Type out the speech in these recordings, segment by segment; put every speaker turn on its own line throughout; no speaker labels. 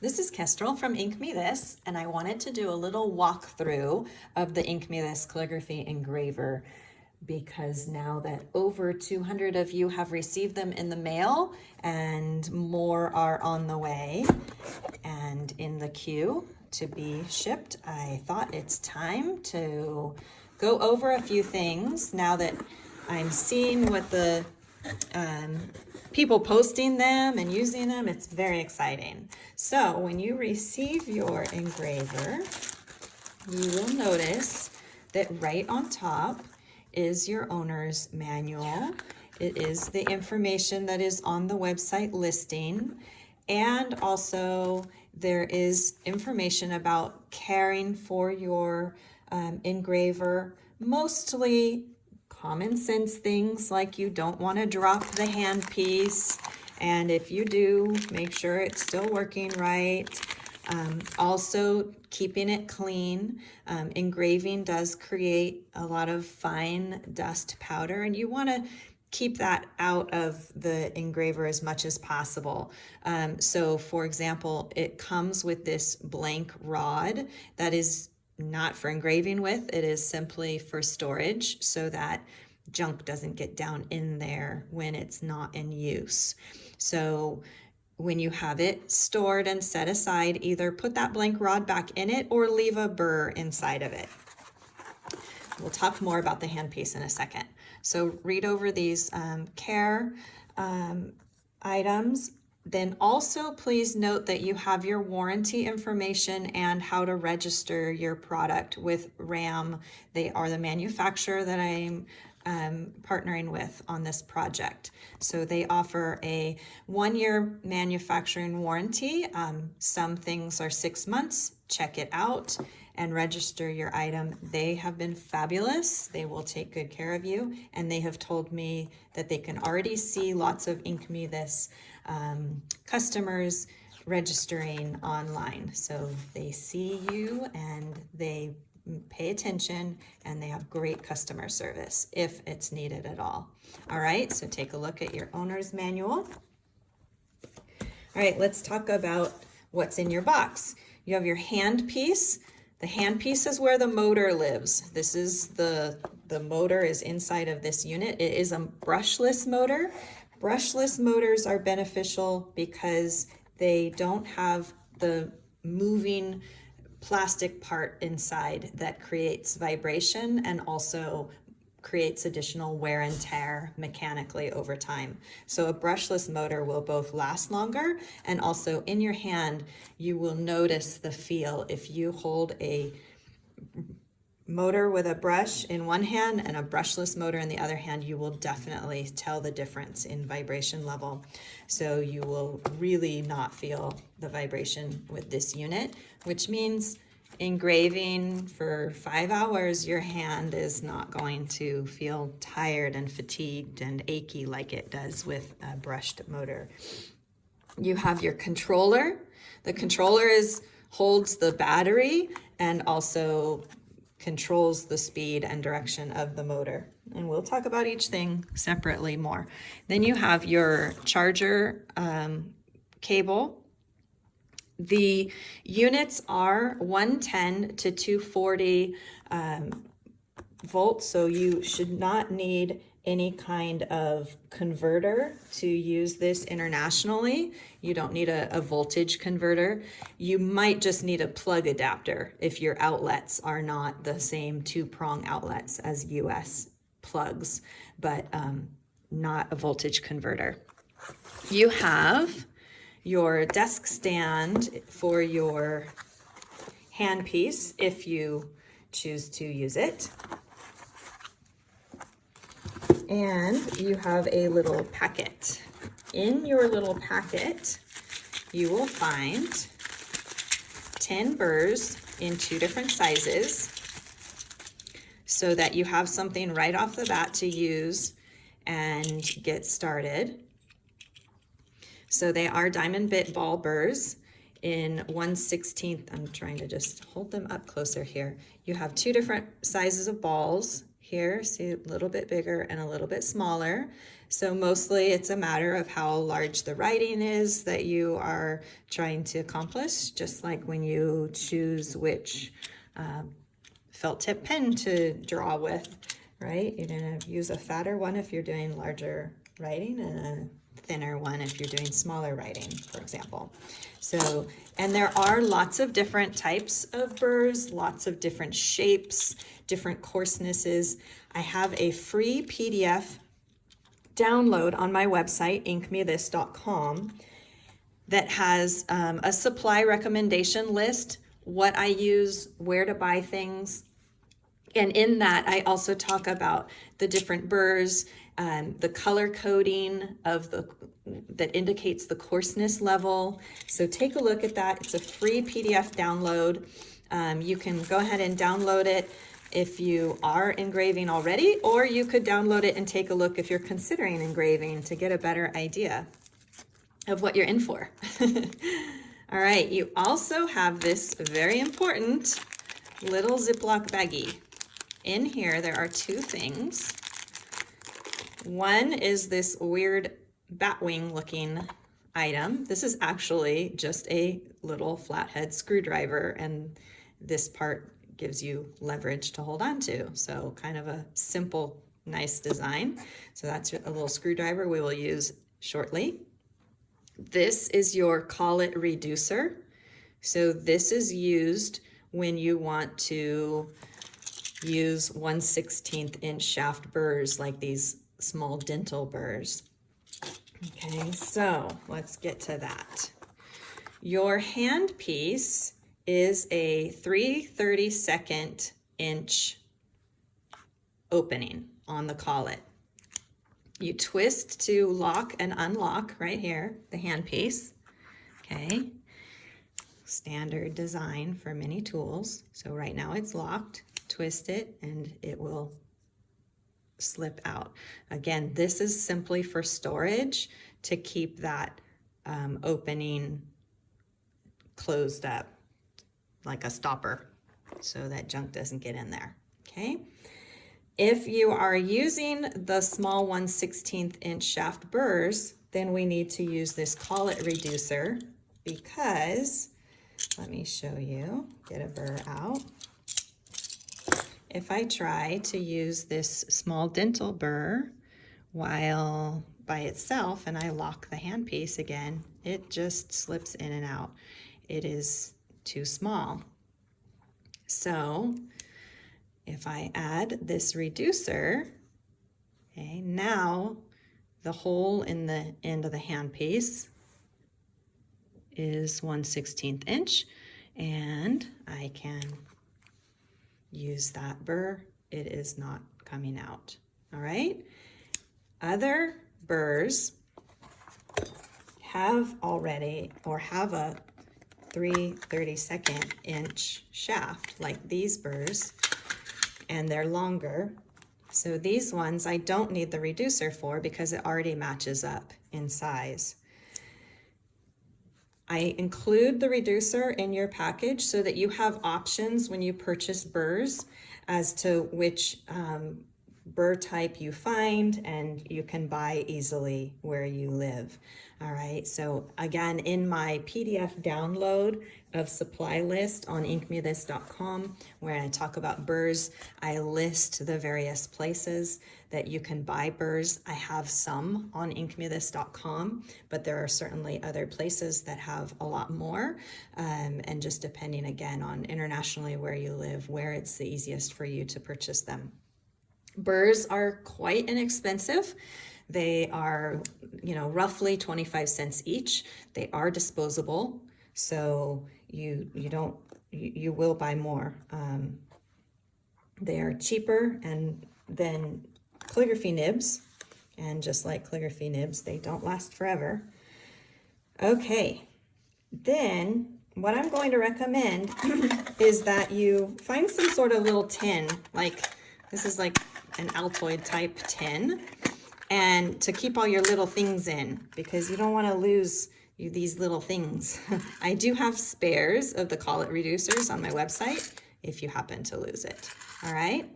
This is Kestrel from INKMETHIS, and I wanted to do a little walkthrough of the INKMETHIS Calligraphy Engraver because now that over 200 of you have received them in the mail and more are on the way and in the queue to be shipped, I thought it's time to go over a few things now that I'm seeing what the people posting them and using them. It's very exciting. So when you receive your engraver, you will notice that right on top is your owner's manual. It is the information that is on the website listing, and also there is information about caring for your engraver, mostly common sense things like you don't want to drop the handpiece, and if you do, make sure it's still working right. Also keeping it clean. Engraving does create a lot of fine dust powder, and you want to keep that out of the engraver as much as possible. So for example, it comes with this blank rod that is not for engraving with. It is simply for storage so that junk doesn't get down in there when it's not in use. So when you have it stored and set aside, either put that blank rod back in it or leave a burr inside of it. We'll talk more about the handpiece in a second. So read over these care items. Then also please note that you have your warranty information and how to register your product with RAM. They are the manufacturer that I'm partnering with on this project. So they offer a 1-year manufacturing warranty. Some things are 6 months. Check it out and register your item. They have been fabulous. They will take good care of you, and they have told me that they can already see lots of INKMETHIS customers registering online. So they see you and they pay attention, and they have great customer service if it's needed at all. All right, so take a look at your owner's manual. All right, let's talk about what's in your box. You have your handpiece. The handpiece is where the motor lives. This is the motor is inside of this unit. It is a brushless motor. Brushless motors are beneficial because they don't have the moving plastic part inside that creates vibration and also creates additional wear and tear mechanically over time. So a brushless motor will both last longer, and also in your hand you will notice the feel. If you hold a motor with a brush in one hand and a brushless motor in the other hand, you will definitely tell the difference in vibration level. So you will really not feel the vibration with this unit, which means engraving for 5 hours, your hand is not going to feel tired and fatigued and achy like it does with a brushed motor. You have your controller. The controller holds the battery and also controls the speed and direction of the motor. And we'll talk about each thing separately more. Then you have your charger cable. The units are 110 to 240 volts, so you should not need any kind of converter to use this internationally. You don't need a voltage converter. You might just need a plug adapter if your outlets are not the same 2-prong outlets as US plugs, but not a voltage converter. You have your desk stand for your handpiece if you choose to use it. And you have a little packet. In your little packet, you will find 10 burrs in 2 different sizes so that you have something right off the bat to use and get started. So they are diamond bit ball burrs in 1/16. I'm trying to just hold them up closer here. You have 2 different sizes of balls here, see a little bit bigger and a little bit smaller. So mostly it's a matter of how large the writing is that you are trying to accomplish, just like when you choose which felt tip pen to draw with, right? You're gonna use a fatter one if you're doing larger writing and a thinner one if you're doing smaller writing, for example. So, and there are lots of different types of burrs, lots of different shapes, different coarsenesses. I have a free PDF download on my website, INKMETHIS.com, that has a supply recommendation list, what I use, where to buy things. And in that, I also talk about the different burrs, the color coding of that indicates the coarseness level. So take a look at that. It's a free PDF download. You can go ahead and download it if you are engraving already, or you could download it and take a look if you're considering engraving to get a better idea of what you're in for. All right, you also have this very important little Ziploc baggie. In here, there are two things. One is this weird batwing looking item. This is actually just a little flathead screwdriver, and this part gives you leverage to hold on to. So kind of a simple, nice design. So that's a little screwdriver we will use shortly. This is your collet reducer. So this is used when you want to use 1/16 inch shaft burrs, like these small dental burrs. Okay, so let's get to that. Your hand piece is a 3/32 inch opening on the collet. You twist to lock and unlock right here, the hand piece. Okay, standard design for many tools. So right now it's locked. Twist it and it will slip out. Again, this is simply for storage to keep that opening closed up like a stopper so that junk doesn't get in there. Okay. If you are using the small 1/16 inch shaft burrs, then we need to use this collet reducer, because let me show you, get a burr out. If I try to use this small dental burr while by itself and I lock the handpiece again, it just slips in and out. It is too small. So if I add this reducer, okay, now the hole in the end of the handpiece is 1/16 inch, and I can use that burr. It is not coming out. All right. Other burrs have already, or have a 3/32 inch shaft like these burrs, and they're longer. So these ones I don't need the reducer for because it already matches up in size. I include the reducer in your package so that you have options when you purchase burrs as to which burr type you find, and you can buy easily where you live. All right, so again, in my PDF download of supply list on INKMETHIS.com, where I talk about burrs, I list the various places that you can buy burrs. I have some on INKMETHIS.com, but there are certainly other places that have a lot more, and just depending again on internationally where you live, where it's the easiest for you to purchase them. Burrs are quite inexpensive. They are, roughly 25 cents each. They are disposable, so you will buy more. They are cheaper than calligraphy nibs, and just like calligraphy nibs, they don't last forever. Okay, then what I'm going to recommend is that you find some sort of little tin, like this is like an Altoid type tin, and to keep all your little things in, because you don't want to lose these little things. I do have spares of the collet reducers on my website if you happen to lose it. All right.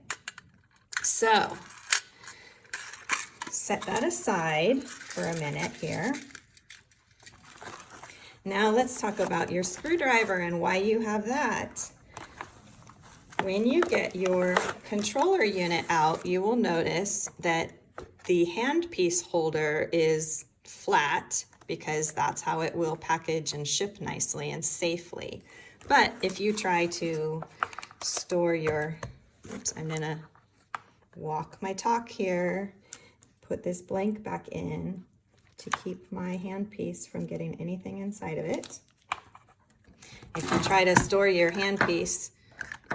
So set that aside for a minute here. Now let's talk about your screwdriver and why you have that. When you get your controller unit out, you will notice that the handpiece holder is flat because that's how it will package and ship nicely and safely. But if you try to store your, oops, I'm gonna walk my talk here, put this blank back in to keep my handpiece from getting anything inside of it. If you try to store your handpiece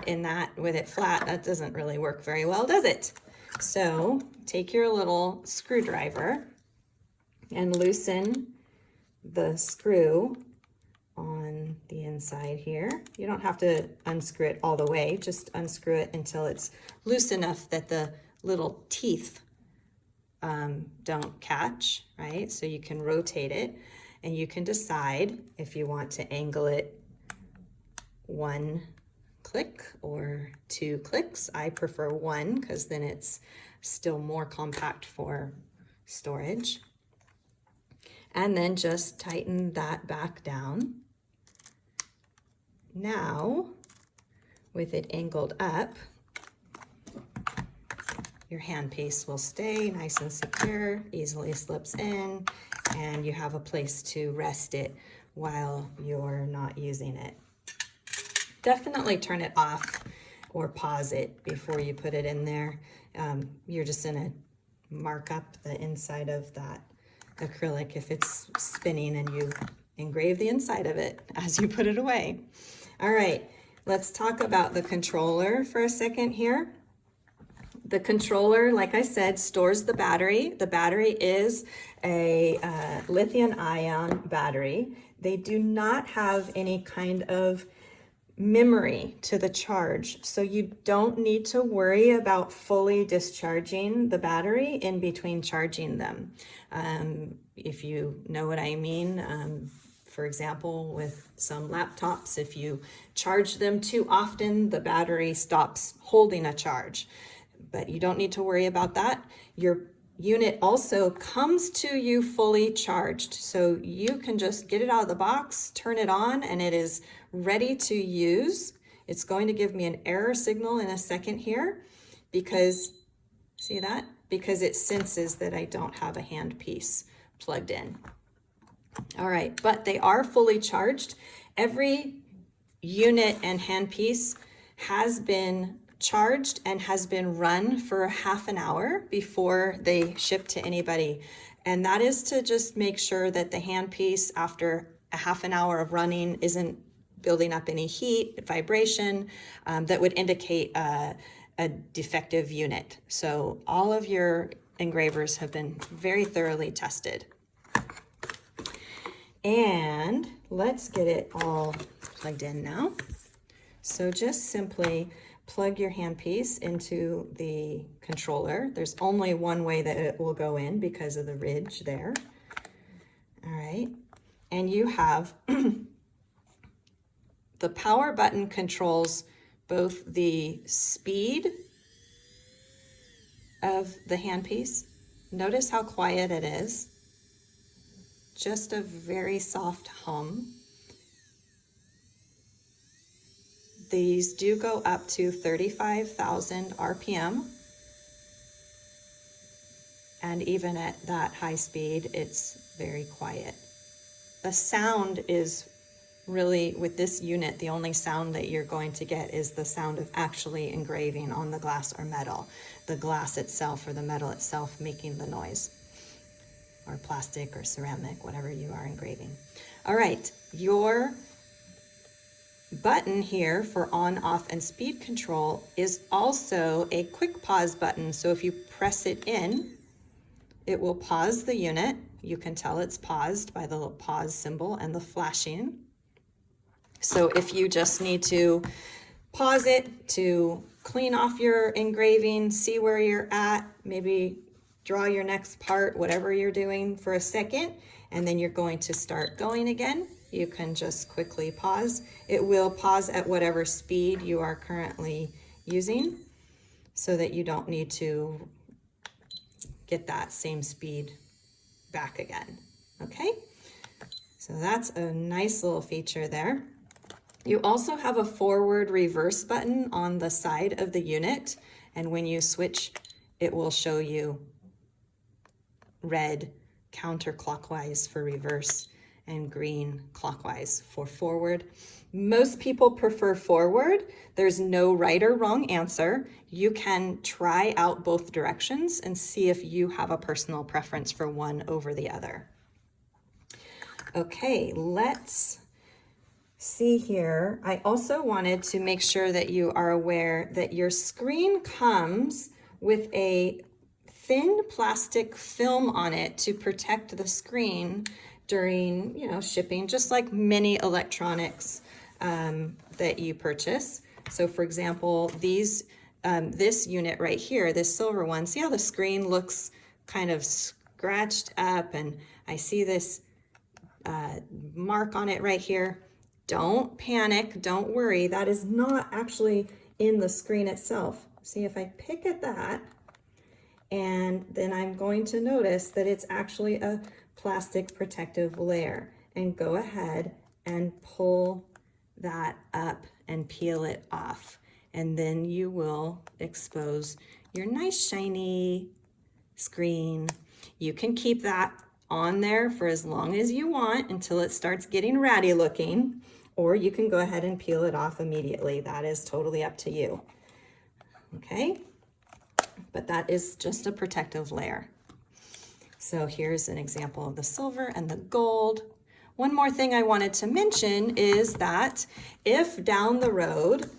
in that with it flat, that doesn't really work very well, does it? So take your little screwdriver and loosen the screw on the inside here. You don't have to unscrew it all the way, just unscrew it until it's loose enough that the little teeth don't catch, right? So you can rotate it and you can decide if you want to angle it 1 click or 2 clicks. I prefer 1 because then it's still more compact for storage. And then just tighten that back down. Now, with it angled up, your handpiece will stay nice and secure, easily slips in, and you have a place to rest it while you're not using it. Definitely turn it off or pause it before you put it in there. You're just gonna mark up the inside of that acrylic if it's spinning and you engrave the inside of it as you put it away. All right, let's talk about the controller for a second here. The controller, like I said, stores the battery. The battery is a lithium-ion battery. They do not have any kind of memory to the charge, so you don't need to worry about fully discharging the battery in between charging them. If you know what I mean, for example, with some laptops, if you charge them too often, the battery stops holding a charge. But you don't need to worry about that. Your unit also comes to you fully charged, so you can just get it out of the box, turn it on, and it is ready to use. It's going to give me an error signal in a second here because, see that? Because it senses that I don't have a handpiece plugged in. All right, but they are fully charged. Every unit and handpiece has been charged and has been run for half an hour before they ship to anybody. And that is to just make sure that the handpiece, after a half an hour of running, isn't building up any heat, vibration, that would indicate a defective unit. So all of your engravers have been very thoroughly tested. And let's get it all plugged in now. So just simply plug your handpiece into the controller. There's only one way that it will go in because of the ridge there. All right, and you have the power button controls both the speed of the handpiece. Notice how quiet it is. Just a very soft hum. These do go up to 35,000 RPM. And even at that high speed, it's very quiet. The sound is really, with this unit, the only sound that you're going to get is the sound of actually engraving on the glass or metal. The glass itself or the metal itself making the noise, or plastic or ceramic, whatever you are engraving. All right, your button here for on, off, and speed control is also a quick pause button. So if you press it in, it will pause the unit. You can tell it's paused by the little pause symbol and the flashing. So if you just need to pause it to clean off your engraving, see where you're at, maybe draw your next part, whatever you're doing for a second, and then you're going to start going again, you can just quickly pause. It will pause at whatever speed you are currently using. so that you don't need to get that same speed back again. Okay, so that's a nice little feature there. You also have a forward reverse button on the side of the unit, and when you switch, it will show you red counterclockwise for reverse and green clockwise for forward. Most people prefer forward. There's no right or wrong answer. You can try out both directions and see if you have a personal preference for one over the other. Okay, let's see here. I also wanted to make sure that you are aware that your screen comes with a thin plastic film on it to protect the screen during, shipping, just like many electronics that you purchase. So for example, this unit right here, this silver one, see how the screen looks kind of scratched up, and I see this mark on it right here. Don't panic, don't worry. That is not actually in the screen itself. See, if I pick at that, and then I'm going to notice that it's actually a plastic protective layer, and go ahead and pull that up and peel it off. And then you will expose your nice shiny screen. You can keep that on there for as long as you want until it starts getting ratty looking, or you can go ahead and peel it off immediately. That is totally up to you. Okay, but that is just a protective layer. So here's an example of the silver and the gold. One more thing I wanted to mention is that if down the road,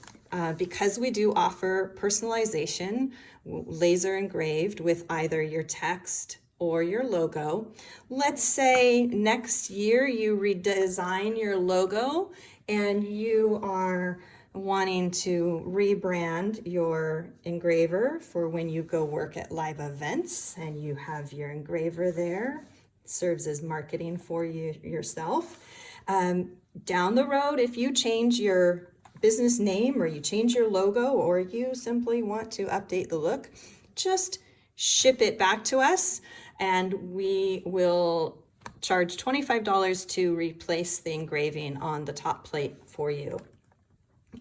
because we do offer personalization, laser engraved with either your text or your logo, let's say next year you redesign your logo and you are wanting to rebrand your engraver for when you go work at live events, and you have your engraver there, serves as marketing for you yourself. Down the road, if you change your business name or you change your logo or you simply want to update the look, just ship it back to us and we will charge $25 to replace the engraving on the top plate for you,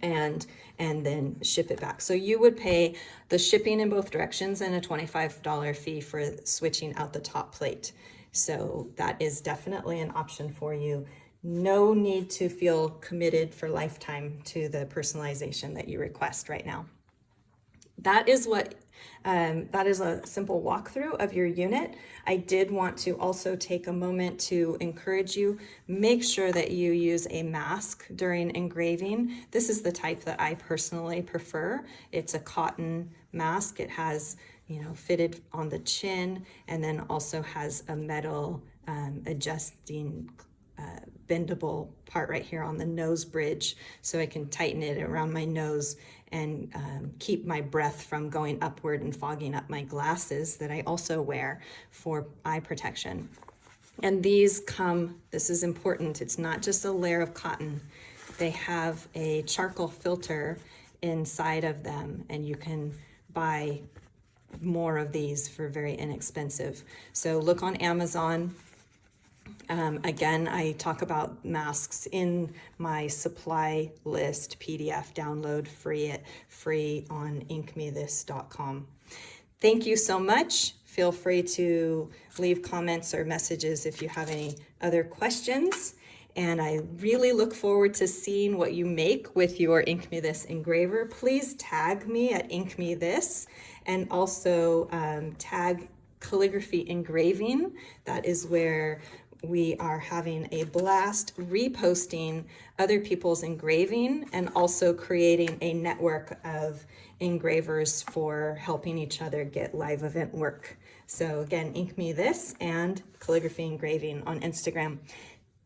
and then ship it back. So you would pay the shipping in both directions and a $25 fee for switching out the top plate. So that is definitely an option for you. No need to feel committed for lifetime to the personalization that you request right now. That is a simple walkthrough of your unit. I did want to also take a moment to encourage you, make sure that you use a mask during engraving. This is the type that I personally prefer. It's a cotton mask. It has, fitted on the chin, and then also has a metal adjusting bendable part right here on the nose bridge, so I can tighten it around my nose and keep my breath from going upward and fogging up my glasses that I also wear for eye protection. And these this is important, it's not just a layer of cotton. They have a charcoal filter inside of them, and you can buy more of these for very inexpensive. So look on Amazon. Again, I talk about masks in my supply list PDF download free on INKMETHIS.com. Thank you so much. Feel free to leave comments or messages if you have any other questions. And I really look forward to seeing what you make with your INKMETHIS engraver. Please tag me at INKMETHIS, and also tag Calligraphy Engraving. That is where we are having a blast reposting other people's engraving and also creating a network of engravers for helping each other get live event work. So again, INKMETHIS and Calligraphy Engraving on Instagram.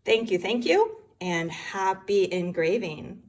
Thank you, and happy engraving.